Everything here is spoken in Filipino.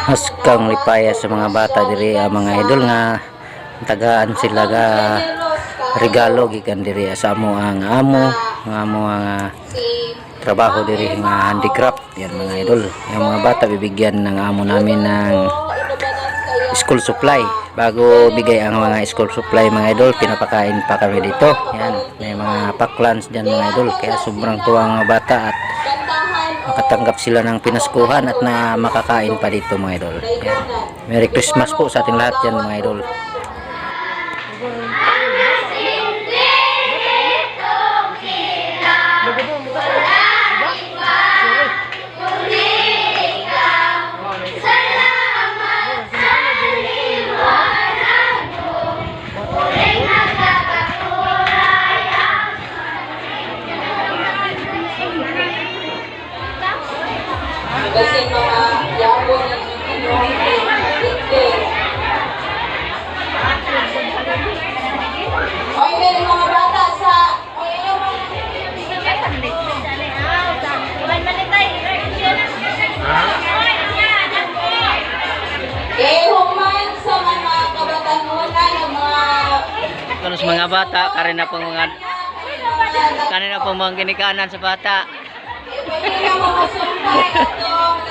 Haskang lipaya sa mga bata diri mga idol nga tagaan sila ga regalo gikan diri sa amo ang trabaho diri nga handicraft yan mga idol. Yung mga bata bibigyan ng amo namin ng school supply. Bago bigay ang mga school supply mga idol, pinapakain pa kami dito. Yan, may mga pack lunch dyan mga idol. Kaya sobrang tuwa ang mga bata at makatanggap sila ng pinaskuhan at na makakain pa dito mga idol. Yan. Merry Christmas po sa ating lahat yan mga idol. Kasi mga yabon ng oy, may mga bata sa human sa mga kabatanunan ng Mga bata, kanina pong mga ginikanan sa bata. pwede na mga sumpay